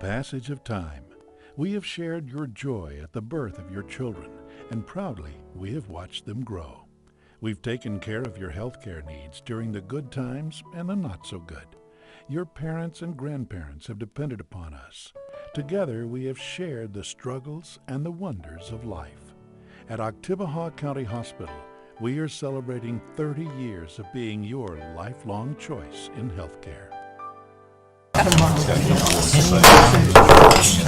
passage of time, we have shared your joy at the birth of your children, and proudly we have watched them grow. We've taken care of your healthcare needs during the good times and the not so good. Your parents and grandparents have depended upon us. Together we have shared the struggles and the wonders of life. At Oktibbeha County Hospital, we are celebrating 30 years of being your lifelong choice in healthcare.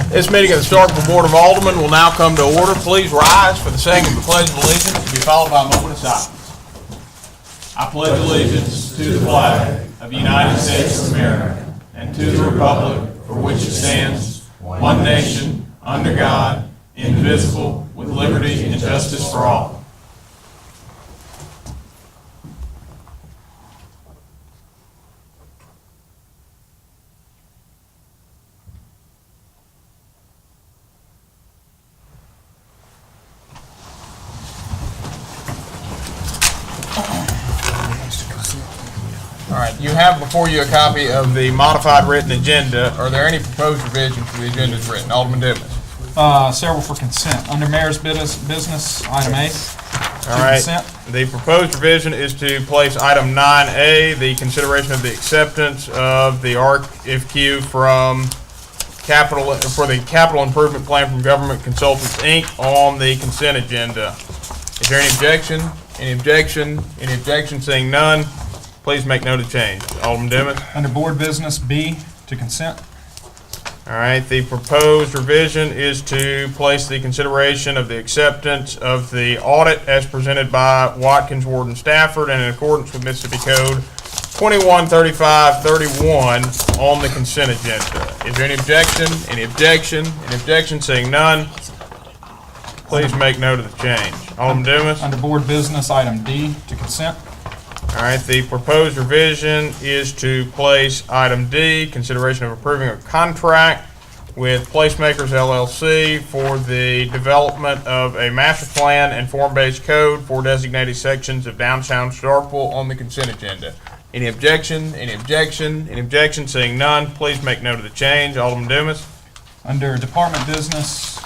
This meeting of the Starkville Board of Alderman will now come to order. Please rise for the saying of the Pledge of Allegiance to be followed by a moment of silence. I pledge allegiance to the flag of the United States of America and to the republic for which it stands, one nation, under God, indivisible, with liberty and justice for all. All right, you have before you a copy of the modified written agenda. Are there any proposed revisions to the agenda as written? Alderman Dimmons. Several for consent. Under Mayor's business, item A. All right. Consent. The proposed revision is to place item 9A, the consideration of the acceptance of the RFQ for the Capital Improvement Plan from Government Consultants, Inc. on the consent agenda. Is there any objection? Any objection? Any objection? Seeing none, please make note of change. Alderman Dimmons. Under Board Business B, to consent. All right, the proposed revision is to place the consideration of the acceptance of the audit as presented by Watkins, Ward, and Stafford and in accordance with Mississippi Code 213531 on the consent agenda. Is there any objection? Any objection? Any objection? Seeing none, please make note of the change. Alderman Dumas. Under Board Business, item D, to consent. All right, the proposed revision is to place item D, consideration of approving a contract with Placemakers LLC for the development of a master plan and form-based code for designated sections of downtown Starkville on the consent agenda. Any objection? Any objection? Any objection? Seeing none, please make note of the change. Alderman Dumas. Under Department Business,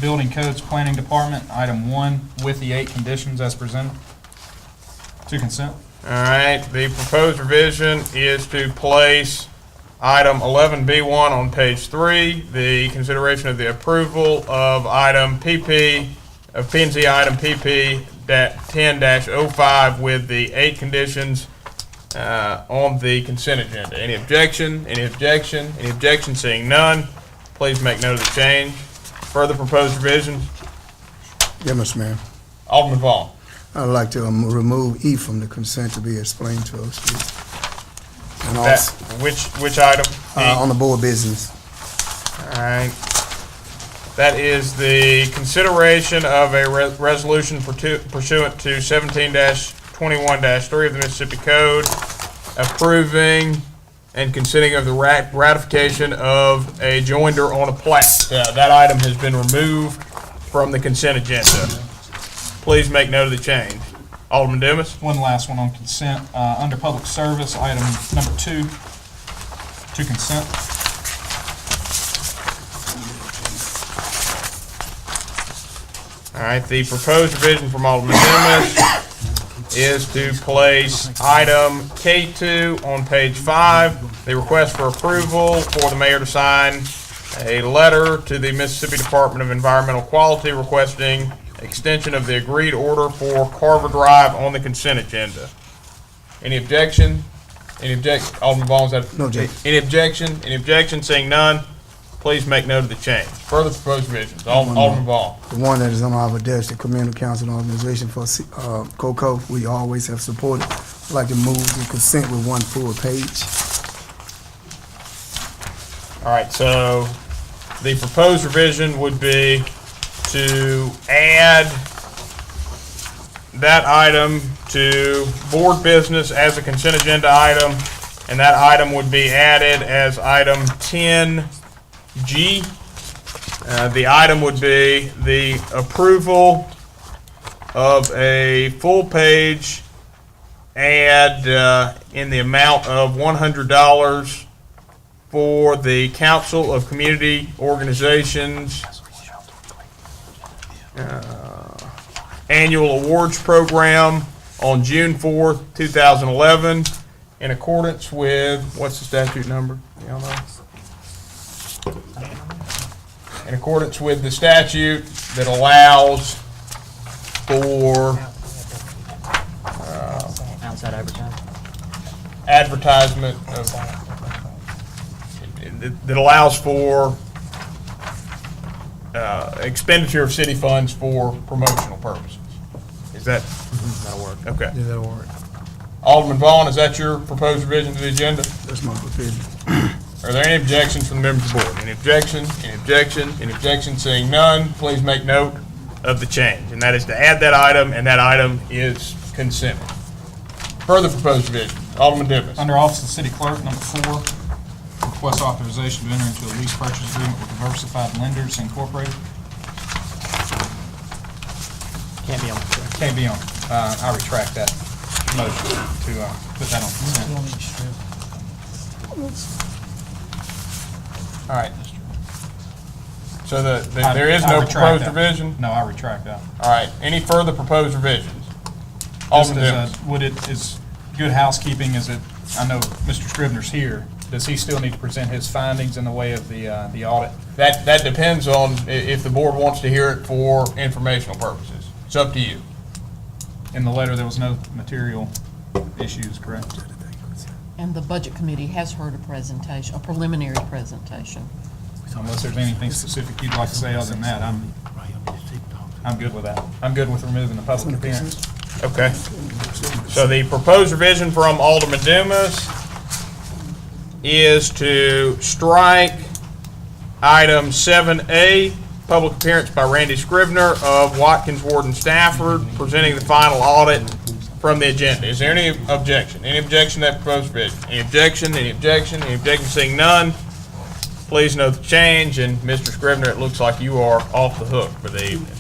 Building Codes Planning Department, item 1, with the 8 conditions as presented. To consent. All right, the proposed revision is to place item 11B1 on page 3, the consideration of the approval of item PP, of P&Z item PP 10-05 with the 8 conditions on the consent agenda. Any objection? Any objection? Any objection? Seeing none, please make note of the change. Further proposed revisions? Yes, Mr. Mayor. Alderman Vaughn. I'd like to remove E from the consent to be explained to us, please. And That, also, which item? on the board business. All right. That is the consideration of a resolution pursuant to 17-21-3 of the Mississippi Code, approving and consenting of the ratification of a joinder on a plat. That item has been removed from the consent agenda. Please make note of the change. Alderman Dumas. One last one on consent. Under Public Service, item number 2, to consent. All right, the proposed revision from Alderman Dumas is to place item K2 on page 5, the request for approval for the mayor to sign a letter to the Mississippi Department of Environmental Quality requesting extension of the agreed order for Carver Drive on the consent agenda. Any objection? Any objection? Alderman Vaughn, is that? No objection. Any objection? Any objection? Seeing none, please make note of the change. Further proposed revisions. Alderman Vaughn. The one that is on our desk, the Community Council and Organization for COCO, we always have supported. I'd like to move the consent with one full page. All right, so the proposed revision would be to add that item to board business as a consent agenda item, and that item would be added as item 10G. The item would be the approval of a full page ad in the amount of $100 for the Council of Community Organizations Annual Awards Program on June 4th, 2011, in accordance with, what's the statute number? Y'all know? In accordance with the statute that allows for Outside advertisement of, that allows for expenditure of city funds for promotional purposes. Is that? That'll work. Okay. Yeah, that'll work. Alderman Vaughn, is that your proposed revision to the agenda? That's my provision. Are there any objections from the members of the board? Any objection? Any objection? Any objection? Seeing none, please make note of the change, and that is to add that item, and that item is consented. Further proposed revision, Alderman Divis. Under Office of City Clerk, number 4, request authorization to enter into a lease purchase agreement with Diversified Lenders Incorporated. Can't be on the screen. Can't be on. I retract that motion to put that on consent. All right. So there is no I retract proposed that. revision? No, I retract that. All right. Any further proposed revisions? Just Alderman as Divis. would it, is good housekeeping, is it, I know Mr. Scrivener's here, does he still need to present his findings in the way of the audit? That depends on if the board wants to hear it for informational purposes. It's up to you. In the letter, there was no material issues, correct? And the Budget Committee has heard a presentation, a preliminary presentation. Unless there's anything specific you'd like to say other than that, I'm good with that. I'm good with removing the public appearance. Okay. So the proposed revision from Alderman Dumas is to strike item 7A, public appearance by Randy Scrivener of Watkins, Ward, and Stafford, presenting the final audit from the agenda. Is there any objection? Any objection to that proposed revision? Any objection? Any objection? Any objection? Seeing none, please note the change, and Mr. Scrivener, it looks like you are off the hook for the evening.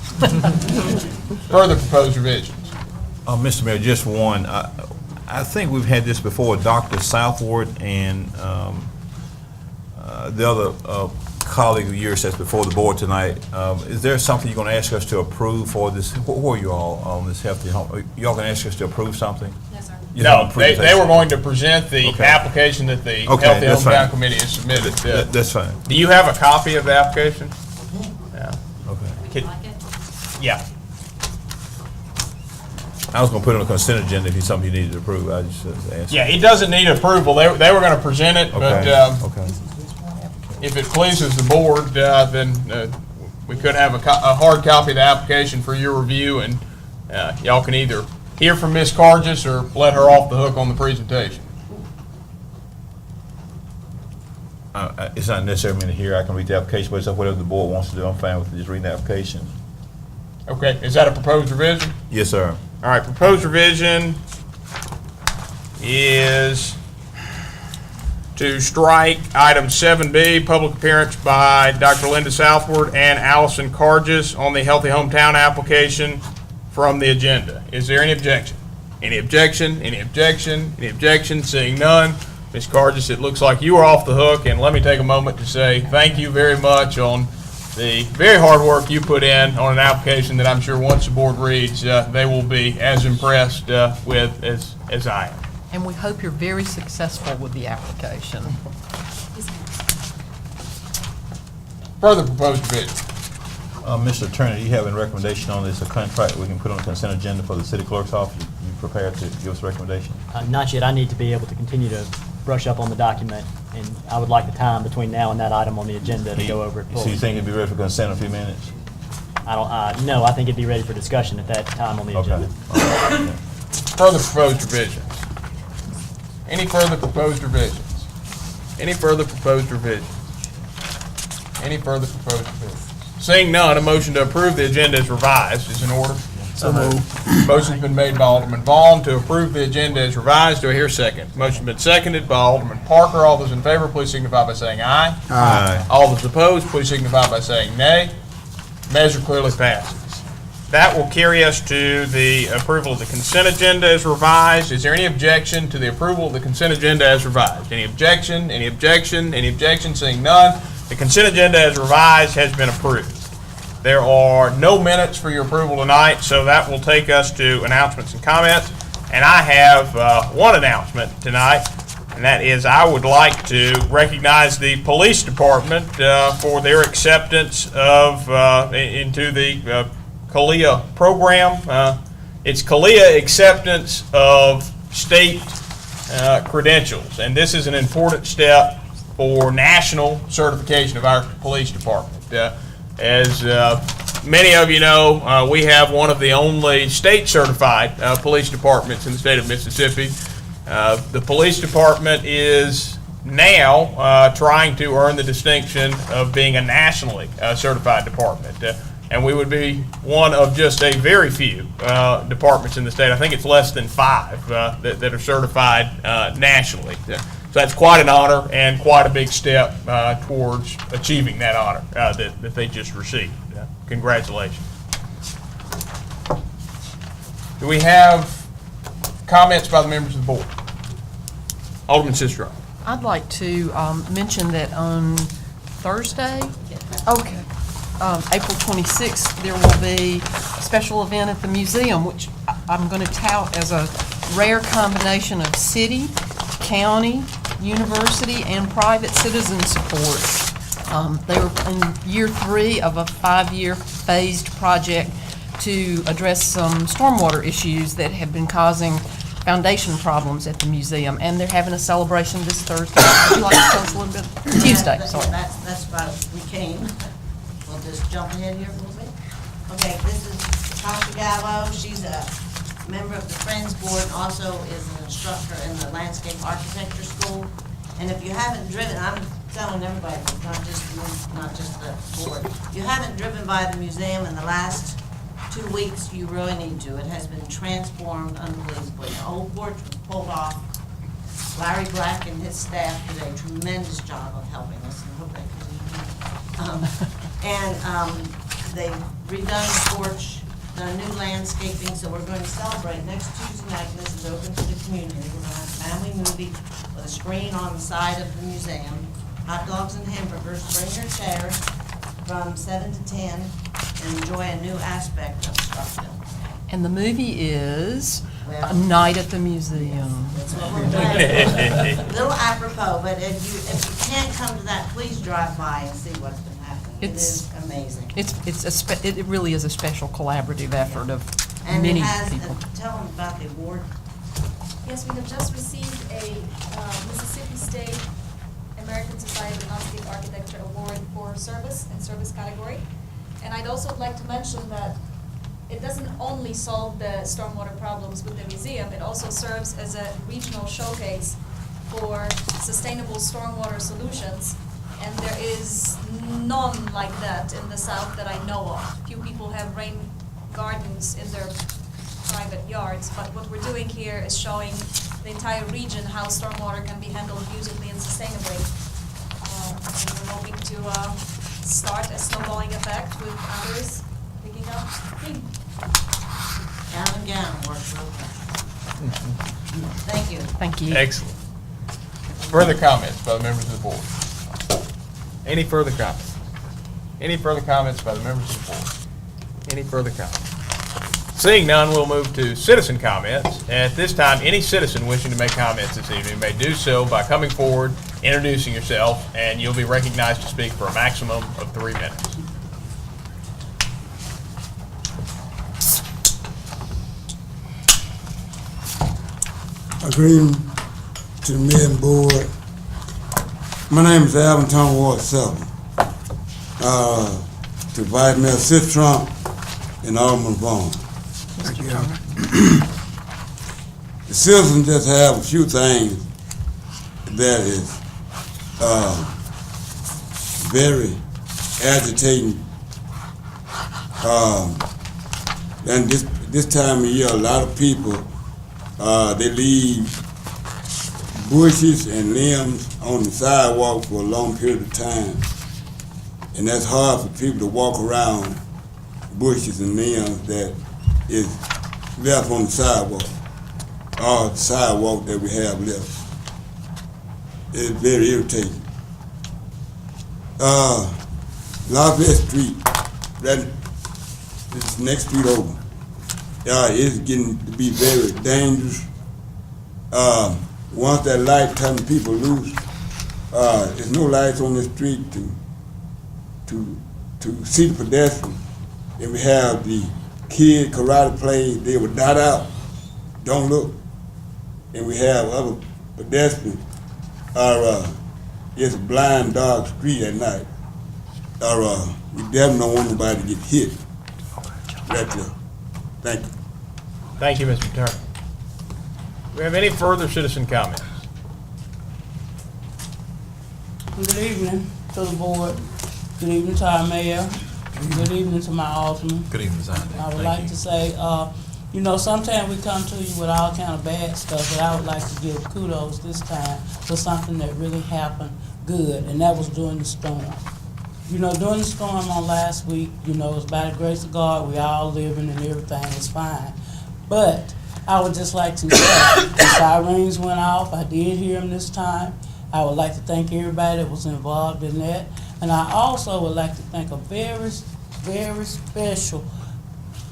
Further proposed revisions. Mr. Mayor, just one. I think we've had this before, Dr. Southward and the other colleague of yours that's before the board tonight. Is there something you're going to ask us to approve for this? Who are you all on this healthy home? Y'all going to ask us to approve something? No, sir. No, they were going to present the Okay. application that the Okay, Healthy that's Hometown fine. Committee has submitted. That's fine. Do you have a copy of the application? Yeah. Okay. Could- Like it? Yeah. I was going to put it on the consent agenda if it's something you needed to approve. I just asked. Yeah, it doesn't need approval. They were going to present it, but Okay. Okay. if it pleases the board, then we could have a hard copy of the application for your review, and y'all can either hear from Ms. Cargis or let her off the hook on the presentation. It's not necessarily me to hear. I can read the application, but it's up whatever the board wants to do. I'm fine with just reading the application. Okay, is that a proposed revision? Yes, sir. All right, proposed revision is to strike item 7B, public appearance by Dr. Linda Southward and Allison Cargis on the Healthy Hometown application from the agenda. Is there any objection? Any objection? Any objection? Any objection? Seeing none, Ms. Cargis, it looks like you are off the hook, and let me take a moment to say thank you very much on the very hard work you put in on an application that I'm sure once the board reads, they will be as impressed with as I am. And we hope you're very successful with the application. Further proposed revision. Mr. Attorney, do you have any recommendation on this, a contract we can put on the consent agenda for the city clerk's office? You prepared to give us a recommendation? Not yet. I need to be able to continue to brush up on the document, and I would like the time between now and that item on the agenda to go over it So you fully. think it'd be ready for consent in a few minutes? No, I think it'd be ready for discussion at that time on the Okay. agenda. Further proposed revisions. Any further proposed revisions? Any further proposed revisions? Any further proposed revisions? Seeing none, a motion to approve the agenda as revised is in order. So moved. Motion's been made by Alderman Vaughn to approve the agenda as revised. Do I hear a second? Motion's been seconded by Alderman Parker. All those in favor, please signify by saying aye. Aye. All those opposed, please signify by saying nay. Measure clearly passes. That will carry us to the approval of the consent agenda as revised. Is there any objection to the approval of the consent agenda as revised? Any objection? Any objection? Any objection? Seeing none, the consent agenda as revised has been approved. There are no minutes for your approval tonight, so that will take us to announcements and comments. And I have one announcement tonight, and that is I would like to recognize the police department for their acceptance of into the CALEA program. It's CALEA acceptance of state credentials, and this is an important step for national certification of our police department. As many of you know, we have one of the only state certified police departments in the state of Mississippi. The police department is now trying to earn the distinction of being a nationally certified department. And we would be one of just a very few departments in the state. I think it's less than 5 that are certified nationally. So that's quite an honor and quite a big step towards achieving that honor that they just received. Congratulations. Do we have comments by the members of the board? Alderman Sistrum. I'd like to mention that on Thursday, April 26th, there will be a special event at the museum, which I'm going to tout as a rare combination of city, county, university, and private citizen support. They were in year 3 of a 5-year phased project to address some stormwater issues that have been causing foundation problems at the museum, and they're having a celebration this Thursday. Would you like to tell us a little bit? Tuesday, sorry. That's why we came. We'll just jump ahead here a little bit. Okay, this is Tasha Gallo. She's a member of the Friends Board and also is an instructor in the Landscape Architecture School. And if you haven't driven, I'm telling everybody, not just the board, if you haven't driven by the museum in the last 2 weeks, you really need to. It has been transformed unbelievably. The old porch was pulled off. Larry Black and his staff did a tremendous job of helping us, and I hope they continue. They've redone the porch, done new landscaping, so we're going to celebrate next Tuesday night, and this is open to the community. We're going to have a family movie with a screen on the side of the museum, hot dogs and hamburgers. Bring your chairs from 7 to 10 and enjoy a new aspect of Starkville. And the movie is A Night at the Museum. That's what we're doing. A little apropos, but if you can't come to that, please drive by and see what's been happening. It is amazing. It really is a special collaborative effort of And many it has, people. tell them about the award. Yes, we have just received a Mississippi State American Society of Landscape Architecture Award for service and service category. And I'd also like to mention that it doesn't only solve the stormwater problems with the museum, it also serves as a regional showcase for sustainable stormwater solutions. And there is none like that in the South that I know of. Few people have rain gardens in their private yards, but what we're doing here is showing the entire region how stormwater can be handled musically and sustainably. And we're hoping to start a snowballing effect with others picking up steam. Gown works real well. Thank you. Thank you. Excellent. Further comments by the members of the board? Any further comments? Any further comments by the members of the board? Any further comments? Seeing none, we'll move to citizen comments. At this time, any citizen wishing to make comments this evening may do so by coming forward, introducing yourself, and you'll be recognized to speak for a maximum of 3 minutes. Agreeing to the mayor and board. My name is Alvin Tom Ward 7. To Vice Mayor Sistrum and Alderman Vaughn. Thank you. The citizens just have a few things that is very agitating. And this time of year, a lot of people they leave bushes and limbs on the sidewalk for a long period of time. And that's hard for people to walk around bushes and limbs that is left on the sidewalk, or the sidewalk that we have left. It's very irritating. Lafayette Street, that is next street over. It's getting to be very dangerous. Once that light turns people loose, there's no lights on the street to see the pedestrian. And we have the kid karate play, they would dot out, don't look. And we have other pedestrians, it's a blind, dark street at night. We definitely don't want nobody to get hit. That's it. Thank you. Thank you, Mr. Turner. Do we have any further citizen comments? Good evening to the board. Good evening to our mayor. Good evening to my alderman. Good evening, Zonda. I would like to say, you know, sometimes we come to you with all kind of bad stuff, but I would like to give kudos this time for something that really happened good, and that was during the storm. You know, during the storm on last week, you know, it was by the grace of God, we all living and everything was fine. But I would just like to say, the sirens went off, I did hear them this time. I would like to thank everybody that was involved in that. And I also would like to thank a very, very special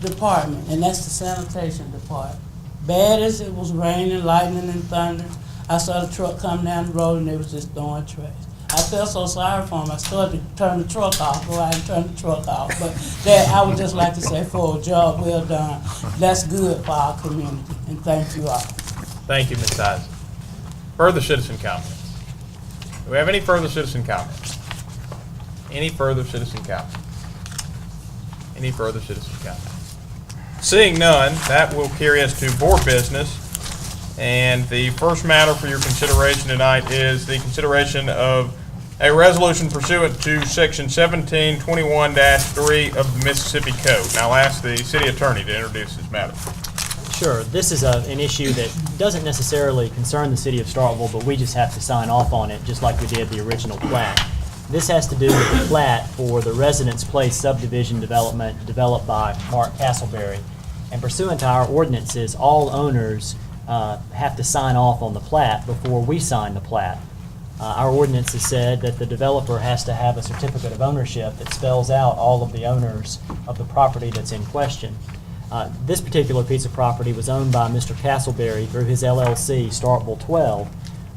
department, and that's the sanitation department. Bad as it was raining, lightning, and thunder, I saw the truck come down the road and they was just throwing trash. I felt so sorry for them. I started to turn the truck off, go out and turn the truck off. But that, I would just like to say, for a job well done. That's good for our community, and thank you all. Thank you, Ms. Isaac. Further citizen comments? Do we have any further citizen comments? Any further citizen comments? Any further citizen comments? Seeing none, that will carry us to board business. And the first matter for your consideration tonight is the consideration of a resolution pursuant to Section 1721-3 of the Mississippi Code. Now I'll ask the city attorney to introduce this matter. Sure. This is an issue that doesn't necessarily concern the city of Starkville, but we just have to sign off on it, just like we did the original plat. This has to do with the plat for the Residence Place subdivision development developed by Mark Castleberry. And pursuant to our ordinances, all owners have to sign off on the plat before we sign the plat. Our ordinance has said that the developer has to have a certificate of ownership that spells out all of the owners of the property that's in question. This particular piece of property was owned by Mr. Castleberry through his LLC, Starkville 12,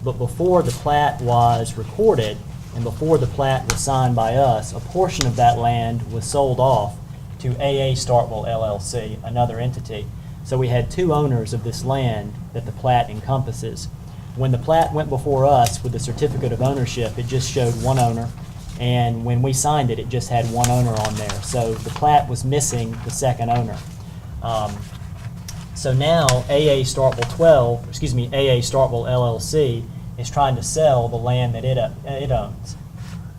but before the plat was recorded and before the plat was signed by us, a portion of that land was sold off to AA Starkville LLC, another entity. So we had two owners of this land that the plat encompasses. When the plat went before us with the certificate of ownership, it just showed one owner, and when we signed it, it just had one owner on there. So the plat was missing the second owner. So now AA Starkville LLC is trying to sell the land that it owns.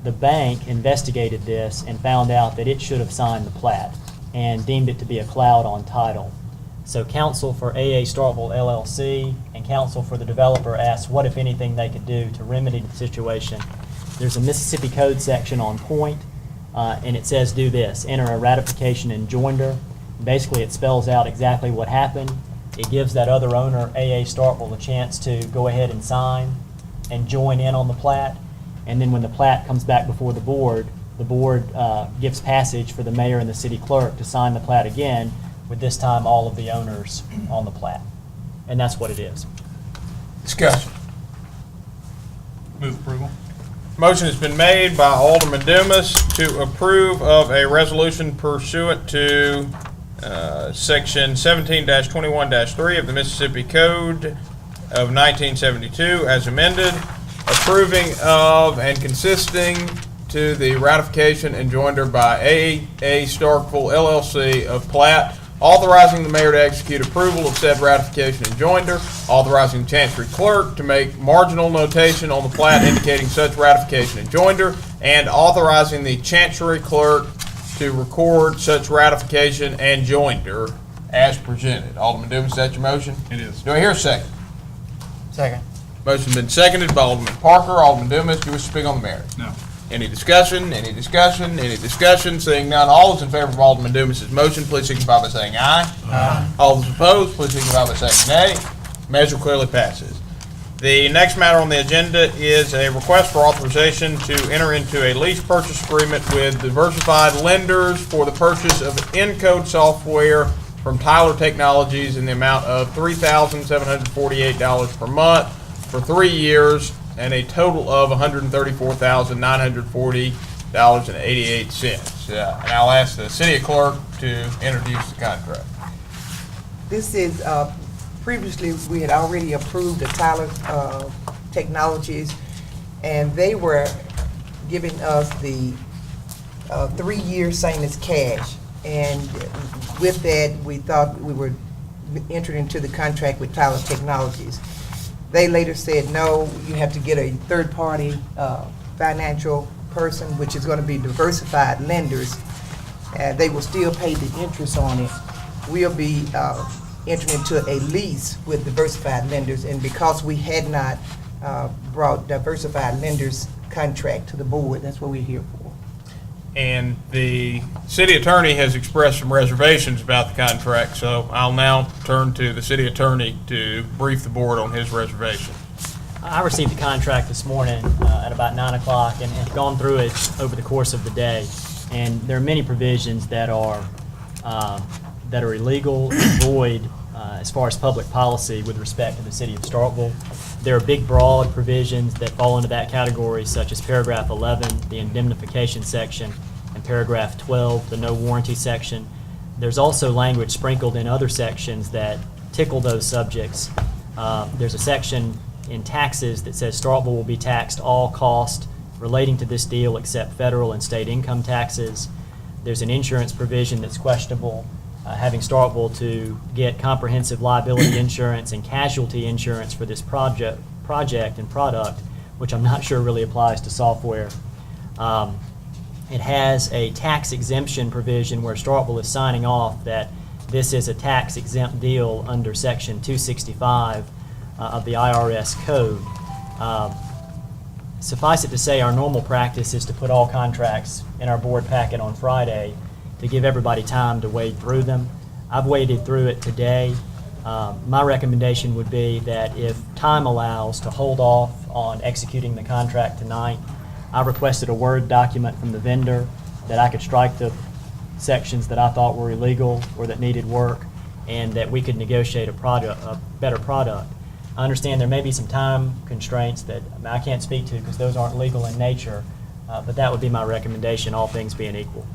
The bank investigated this and found out that it should have signed the plat and deemed it to be a cloud on title. So counsel for AA Starkville LLC and counsel for the developer asked what, if anything, they could do to remedy the situation. There's a Mississippi Code section on point, and it says do this: enter a ratification and joinder. Basically, it spells out exactly what happened. It gives that other owner, AA Starkville, a chance to go ahead and sign and join in on the plat. And then when the plat comes back before the board gives passage for the mayor and the city clerk to sign the plat again, with this time all of the owners on the plat. And that's what it is. Discussion. Move approval. Motion has been made by Alderman Dumas to approve of a resolution pursuant to Section 17-21-3 of the Mississippi Code of 1972 as amended, approving of and consisting to the ratification and joinder by AA Starkville LLC of plat, authorizing the mayor to execute approval of said ratification and joinder, authorizing the chancery clerk to make marginal notation on the plat indicating such ratification and joinder, and authorizing the chancery clerk to record such ratification and joinder as presented. Alderman Dumas, is that your motion? It is. Do I hear a second? Second. Motion's been seconded by Alderman Parker. Alderman Dumas, do you wish to speak on the matter? No. Any discussion? Any discussion? Any discussion? Seeing none, all those in favor of Alderman Dumas' motion, please signify by saying aye. Aye. All those opposed, please signify by saying nay. Measure clearly passes. The next matter on the agenda is a request for authorization to enter into a lease purchase agreement with Diversified Lenders for the purchase of Encode software from Tyler Technologies in the amount of $3,748 per month for 3 years and a total of $134,940.88. And I'll ask the city clerk to introduce the contract. This is, previously, we had already approved the Tyler Technologies, and they were giving us the 3-year same as cash. And with that, we thought we were entered into the contract with Tyler Technologies. They later said, no, you have to get a third-party financial person, which is going to be Diversified Lenders. They will still pay the interest on it. We'll be entering into a lease with Diversified Lenders, and because we had not brought Diversified Lenders contract to the board, that's what we're here for. And the city attorney has expressed some reservations about the contract, so I'll now turn to the city attorney to brief the board on his reservation. I received the contract this morning at about 9 o'clock and have gone through it over the course of the day. And there are many provisions that are illegal and void as far as public policy with respect to the city of Starkville. There are big, broad provisions that fall into that category, such as paragraph 11, the indemnification section, and paragraph 12, the no warranty section. There's also language sprinkled in other sections that tickle those subjects. There's a section in taxes that says Starkville will be taxed all cost relating to this deal except federal and state income taxes. There's an insurance provision that's questionable, having Starkville to get comprehensive liability insurance and casualty insurance for this project and product, which I'm not sure really applies to software. It has a tax exemption provision where Starkville is signing off that this is a tax exempt deal under section 265 of the IRS code. Suffice it to say, our normal practice is to put all contracts in our board packet on Friday to give everybody time to wade through them. I've waded through it today. My recommendation would be that if time allows, to hold off on executing the contract tonight. I requested a Word document from the vendor that I could strike the sections that I thought were illegal or that needed work, and that we could negotiate a better product. I understand there may be some time constraints that I can't speak to because those aren't legal in nature, but that would be my recommendation, all things being equal.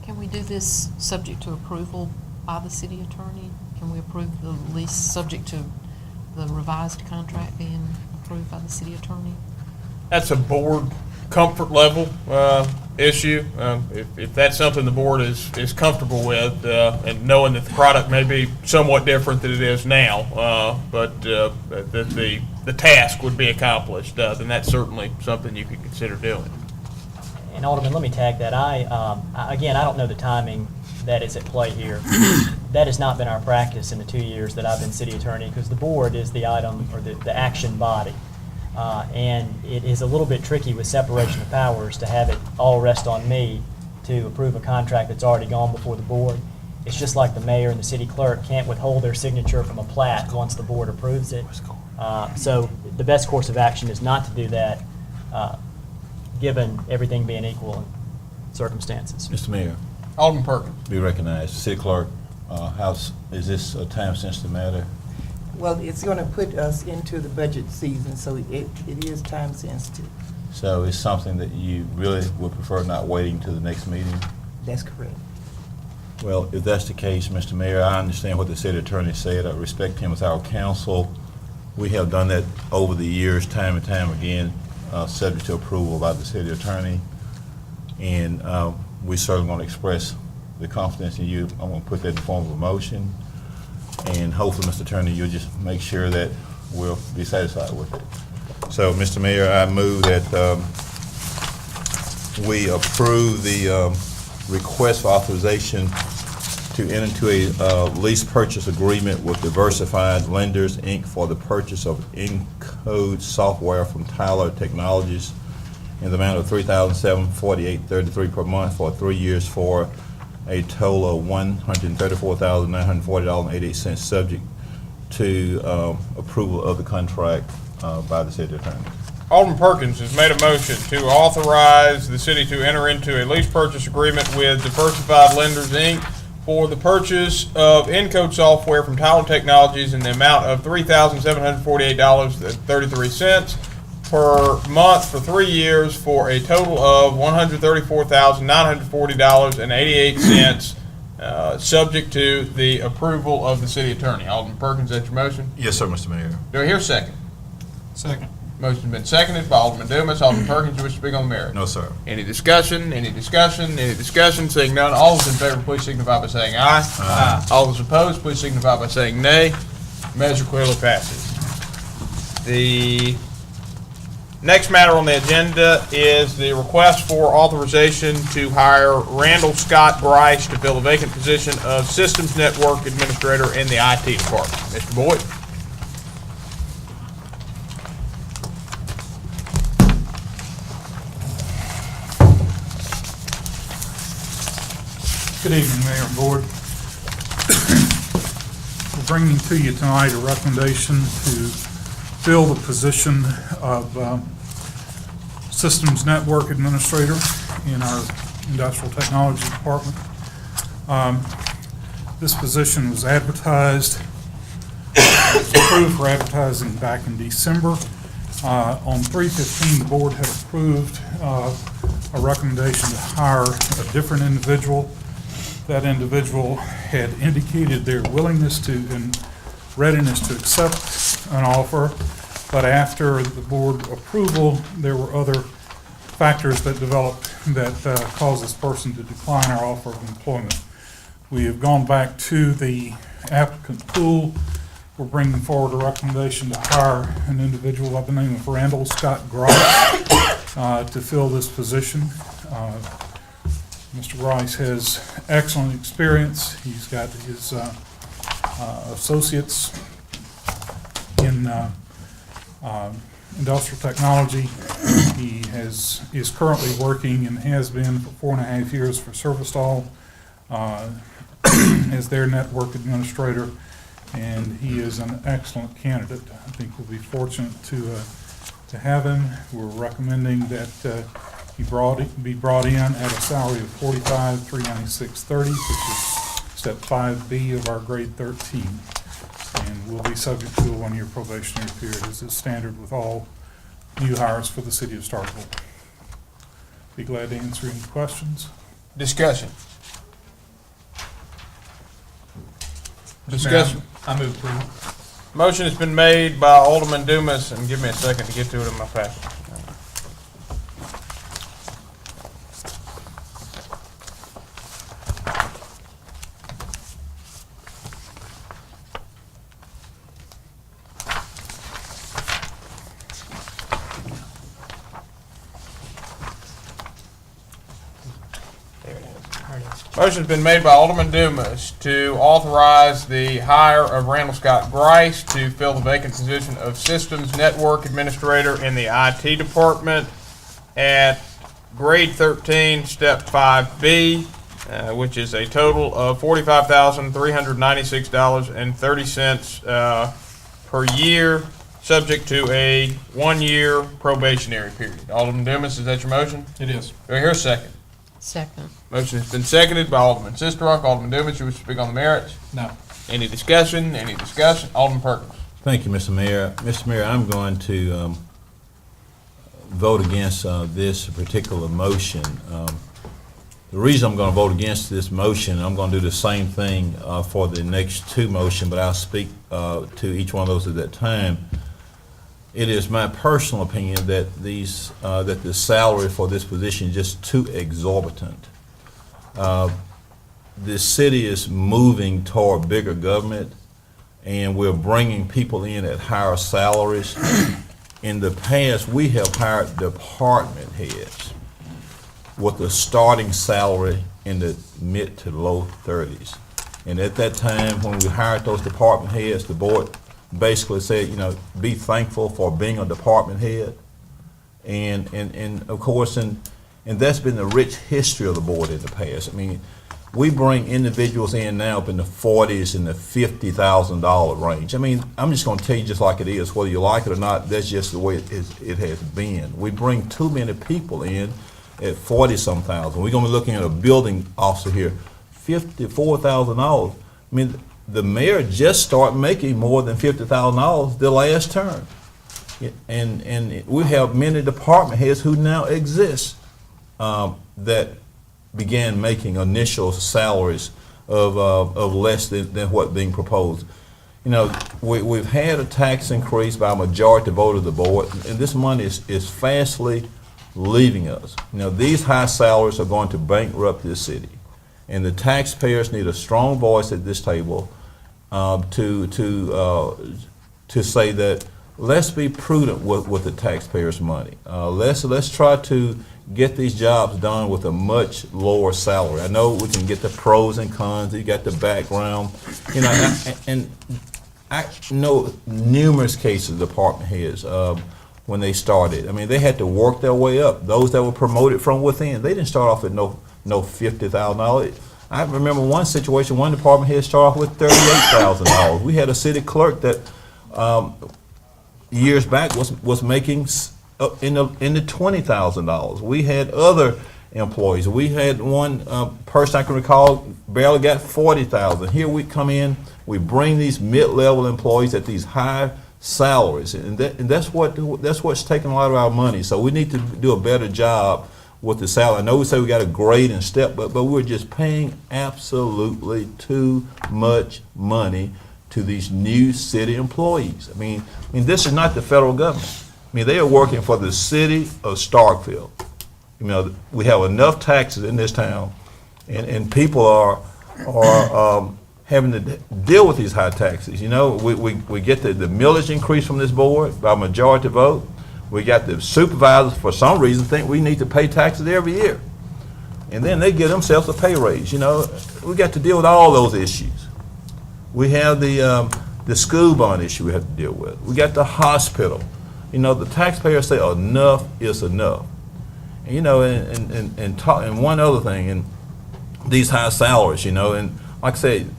Can we do this subject to approval by the city attorney? Can we approve the lease subject to the revised contract being approved by the city attorney? That's a board comfort level issue. If that's something the board is comfortable with, and knowing that the product may be somewhat different than it is now, but the task would be accomplished, then that's certainly something you could consider doing. And Alderman, let me tag that. Again, I don't know the timing that is at play here. That has not been our practice in the 2 years that I've been city attorney, because the board is the item or the action body. And it is a little bit tricky with separation of powers to have it all rest on me to approve a contract that's already gone before the board. It's just like the mayor and the city clerk can't withhold their signature from a plat once the board approves it. So the best course of action is not to do that, given everything being equal in circumstances. Mr. Mayor. Alderman Perkins. Be recognized. City Clerk, is this a time-sensitive matter? Well, it's going to put us into the budget season, so it is time sensitive. So it's something that you really would prefer not waiting to the next meeting? That's correct. Well, if that's the case, Mr. Mayor, I understand what the city attorney said. I respect him as our counsel. We have done that over the years, time and time again, subject to approval by the city attorney. And we certainly want to express the confidence in you. I'm going to put that in the form of a motion. And hopefully, Mr. Attorney, you'll just make sure that we'll be satisfied with it. So, Mr. Mayor, I move that we approve the request for authorization to enter into a lease purchase agreement with Diversified Lenders, Inc. for the purchase of Encode software from Tyler Technologies in the amount of $3,748.33 per month for 3 years for a total of $134,940.88, subject to approval of the contract by the city attorney. Alderman Perkins has made a motion to authorize the city to enter into a lease purchase agreement with Diversified Lenders, Inc. for the purchase of Encode software from Tyler Technologies in the amount of $3,748.33 per month for 3 years for a total of $134,940.88, subject to the approval of the city attorney. Alderman Perkins, that's your motion? Yes, sir, Mr. Mayor. Do I hear a second? Second. Motion's been seconded by Alderman Dumas. Alderman Perkins, you wish to speak on the matter? No, sir. Any discussion? Any discussion? Any discussion? Seeing none, all those in favor, please signify by saying aye. Aye. All those opposed, please signify by saying nay. Measure clearly passes. The next matter on the agenda is the request for authorization to hire Randall Scott Bryce to fill the vacant position of Systems Network Administrator in the IT department. Mr. Boyd? Good evening, Mayor and Board. We're bringing to you tonight a recommendation to fill the position of Systems Network Administrator in our Industrial Technology Department. This position was advertised, approved for advertising back in December. On 3/15, the board had approved a recommendation to hire a different individual. That individual had indicated their willingness to and readiness to accept an offer, but after the board approval, there were other factors that developed that caused this person to decline our offer of employment. We have gone back to the applicant pool. We're bringing forward a recommendation to hire an individual by the name of Randall Scott Grice to fill this position. Mr. Grice has excellent experience. He's got his associates in industrial technology. He is currently working and has been for 4.5 years for Servistall as their network administrator, and he is an excellent candidate. I think we'll be fortunate to have him. We're recommending that he be brought in at a salary of $45,396.30, which is step 5B of our grade 13, and will be subject to a 1-year probationary period, as is standard with all new hires for the city of Starkville. Be glad to answer any questions. Discussion. Discussion. I move approval. Motion has been made by Alderman Dumas, and give me a second to get to it in my packet. Motion's been made by Alderman Dumas to authorize the hire of Randall Scott Grice to fill the vacant position of Systems Network Administrator in the IT Department at grade 13, step 5B, which is a total of $45,396.30 per year, subject to a 1-year probationary period. Alderman Dumas, is that your motion? It is. Do I hear a second? Second. Motion has been seconded by Alderman Sistrunk. Alderman Dumas, you wish to speak on the merits? No. Any discussion? Any discussion? Alderman Perkins. Thank you, Mr. Mayor. Mr. Mayor, I'm going to vote against this particular motion. The reason I'm going to vote against this motion, I'm going to do the same thing for the next two motions, but I'll speak to each one of those at that time. It is my personal opinion that the salary for this position is just too exorbitant. The city is moving toward bigger government, and we're bringing people in at higher salaries. In the past, we have hired department heads with a starting salary in the mid to low 30s. And at that time, when we hired those department heads, the board basically said, you know, be thankful for being a department head. And of course, and that's been the rich history of the board in the past. I mean, we bring individuals in now up in the 40s and the $50,000 range. I mean, I'm just going to tell you just like it is, whether you like it or not, that's just the way it has been. We bring too many people in at 40-some thousand. We're going to be looking at a building officer here, $54,000. I mean, the mayor just started making more than $50,000 the last term. And we have many department heads who now exist that began making initial salaries of less than what being proposed. You know, we've had a tax increase by a majority vote of the board, and this money is fastly leaving us. You know, these high salaries are going to bankrupt this city, and the taxpayers need a strong voice at this table to say that let's be prudent with the taxpayers' money. Let's try to get these jobs done with a much lower salary. I know we can get the pros and cons. You got the background, you know, and I know numerous cases of department heads when they started. I mean, they had to work their way up. Those that were promoted from within, they didn't start off with no $50,000. I remember one situation, one department head started off with $38,000. We had a city clerk that years back was making in the $20,000. We had other employees. We had one person I can recall barely got $40,000. Here we come in, we bring these mid-level employees at these high salaries, and that's what's taking a lot of our money. So we need to do a better job with the salary. I know we say we got a grade and step, but we're just paying absolutely too much money to these new city employees. I mean, this is not the federal government. I mean, they are working for the city of Starkville. You know, we have enough taxes in this town, and people are having to deal with these high taxes. You know, we get the millage increase from this board by majority vote. We got the supervisors, for some reason, think we need to pay taxes every year. And then they give themselves a pay raise. You know, we got to deal with all those issues. We have the school bond issue we have to deal with. We got the hospital. You know, the taxpayers say enough is enough. And, you know, and one other thing, and these high salaries, you know, and like I said,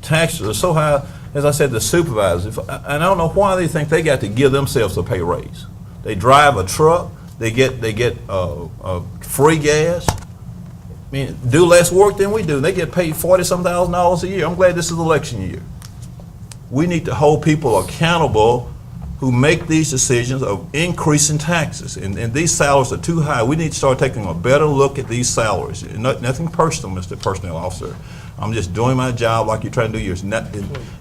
taxes are so high. As I said, the supervisors, and I don't know why they think they got to give themselves a pay raise. They drive a truck, they get free gas. I mean, do less work than we do. They get paid $40-some thousand a year. I'm glad this is election year. We need to hold people accountable who make these decisions of increasing taxes, and these salaries are too high. We need to start taking a better look at these salaries. Nothing personal, Mr. Personnel Officer. I'm just doing my job like you're trying to do yours.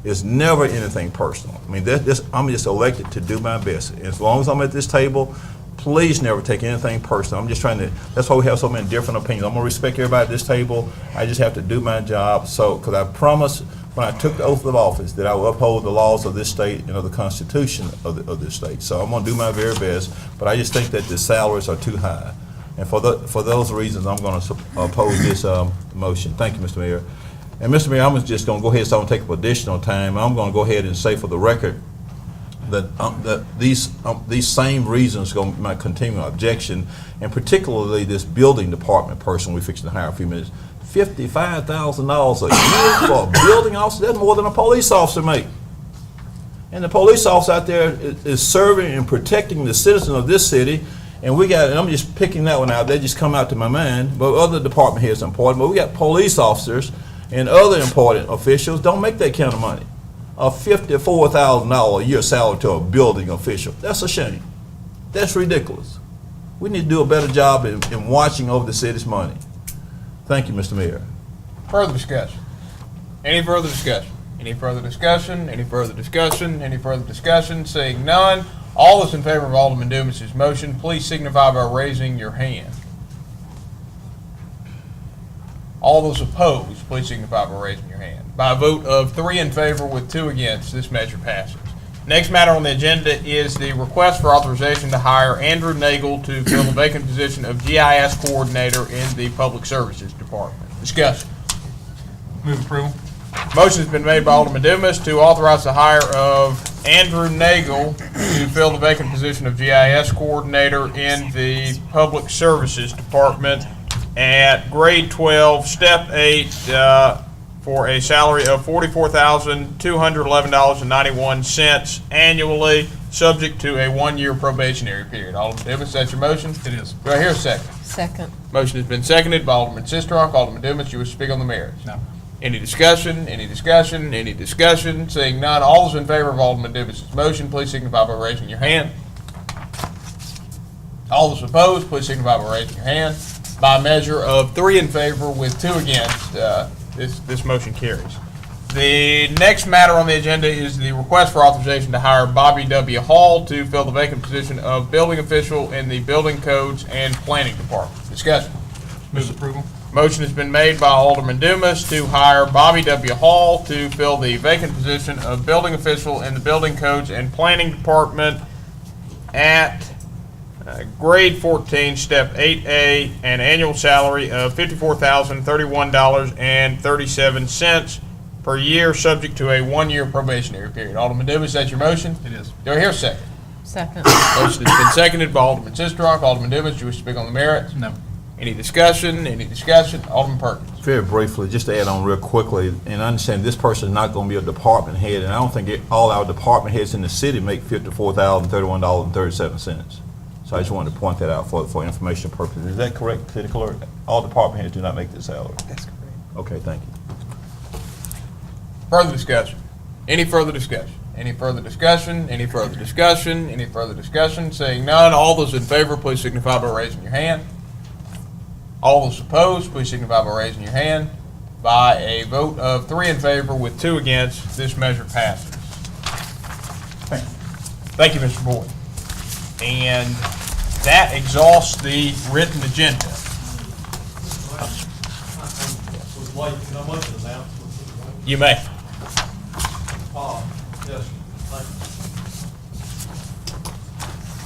It's never anything personal. I mean, I'm just elected to do my best. As long as I'm at this table, please never take anything personal. I'm just trying to, that's why we have so many different opinions. I'm gonna respect everybody at this table. I just have to do my job. So, because I promised when I took the oath of office that I would uphold the laws of this state and of the Constitution of this state. So I'm gonna do my very best, but I just think that the salaries are too high. And for those reasons, I'm gonna oppose this motion. Thank you, Mr. Mayor. And Mr. Mayor, I'm just gonna go ahead, so I'm gonna take up additional time. I'm gonna go ahead and say for the record that these same reasons might continue objection, and particularly this building department person we fixed to hire a few minutes. $55,000 a year for a building officer, that's more than a police officer make. And the police officer out there is serving and protecting the citizens of this city, and we got, and I'm just picking that one out, they just come out to my mind, but other department heads are important, but we got police officers and other important officials don't make that kind of money. A $54,000 a year salary to a building official, that's a shame. That's ridiculous. We need to do a better job in watching over the city's money. Thank you, Mr. Mayor. Further discussion? Any further discussion? Any further discussion? Any further discussion? Any further discussion? Seeing none, all those in favor of Alderman Dumas's motion, please signify by raising your hand. All those opposed, please signify by raising your hand. By a vote of 3 in favor with 2 against, this measure passes. Next matter on the agenda is the request for authorization to hire Andrew Nagel to fill the vacant position of GIS coordinator in the Public Services Department. Discussion. Move approval. Motion has been made by Alderman Dumas to authorize the hire of Andrew Nagel to fill the vacant position of GIS coordinator in the Public Services Department at grade 12, step 8, for a salary of $44,211.91 annually, subject to a 1-year probationary period. Alderman Dumas, that's your motion? It is. Do I hear a second? Second. Motion has been seconded by Alderman Sistrunk. Alderman Dumas, you wish to speak on the merits? No. Any discussion? Any discussion? Any discussion? Seeing none, all those in favor of Alderman Dumas' motion, please signify by raising your hand. All those opposed, please signify by raising your hand. By a measure of 3 in favor with 2 against, this motion carries. The next matter on the agenda is the request for authorization to hire Bobby W. Hall to fill the vacant position of building official in the Building Codes and Planning Department. Discussion. Move approval. Motion has been made by Alderman Dumas to hire Bobby W. Hall to fill the vacant position of building official in the Building Codes and Planning Department at grade 14, step 8A, an annual salary of $54,031.37 per year, subject to a 1-year probationary period. Alderman Dumas, that's your motion? It is. Do I hear a second? Second. Motion has been seconded by Alderman Sistrunk. Alderman Dumas, do you wish to speak on the merits? No. Any discussion? Any discussion? Alderman Perkins. Very briefly, just to add on real quickly, and I understand this person is not going to be a department head, and I don't think all our department heads in the city make $54,031.37. So I just wanted to point that out for information purposes. Is that correct, City Clerk? All department heads do not make this salary? That's correct. Okay, thank you. Further discussion? Any further discussion? Any further discussion? Any further discussion? Any further discussion? Seeing none, all those in favor, please signify by raising your hand. All those opposed, please signify by raising your hand. By a vote of 3 in favor with 2 against, this measure passes. Thank you. Thank you, Mr. Boyd. And that exhausts the written agenda. You may. Yes, thank you.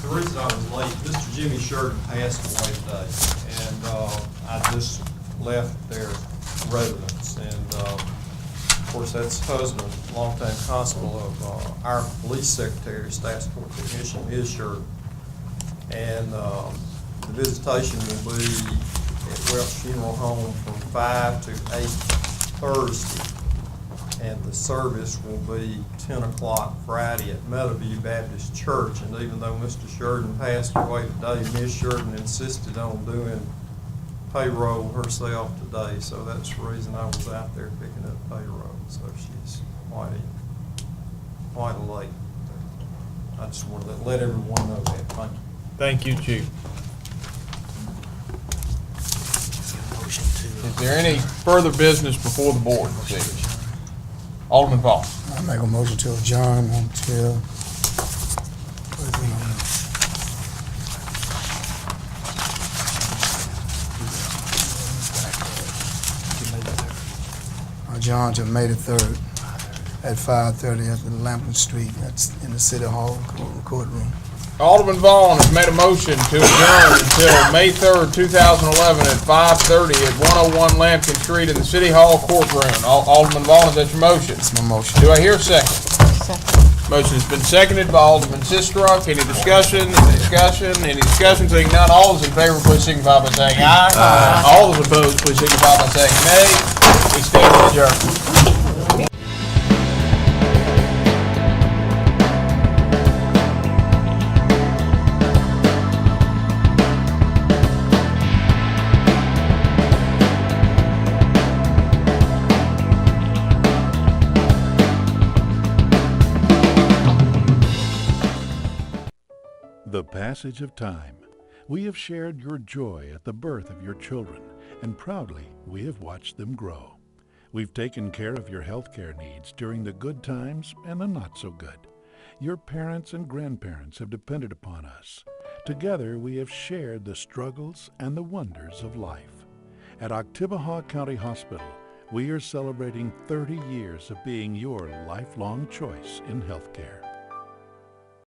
The reason I was late, Mr. Jimmy Sheridan passed away today, and I just left their residence. And of course, that's husband, longtime constable of our police secretary, staff support technician, is Sheridan. And the visitation will be at Welch Funeral Home from 5 to 8 Thursday. And the service will be 10 o'clock Friday at Meadowview Baptist Church. And even though Mr. Sheridan passed away today, Ms. Sheridan insisted on doing payroll herself today. So that's the reason I was out there picking up payroll. So she's quite late. I just wanted to let everyone know that. Thank you. Thank you, Chief. Is there any further business before the board this evening? Alderman Vaughn. I make a motion to adjourn until, adjourn to May the 3rd at 5:30 at the Lampton Street. That's in the City Hall courtroom. Alderman Vaughn has made a motion to adjourn until May 3rd, 2011 at 5:30 at 101 Lampkin Street in the City Hall courtroom. Alderman Vaughn, is that your motion? That's my motion. Do I hear a second? Second. Motion has been seconded by Alderman Sistrunk. Any discussion? Any discussion? Any discussion? Seeing none, all those in favor, please signify by saying aye. Aye. All those opposed, please signify by saying nay. We stand adjourned. The passage of time. We have shared your joy at the birth of your children, and proudly we have watched them grow. We've taken care of your healthcare needs during the good times and the not so good. Your parents and grandparents have depended upon us. Together we have shared the struggles and the wonders of life. At Oktibbeha County Hospital, we are celebrating 30 years of being your lifelong choice in healthcare.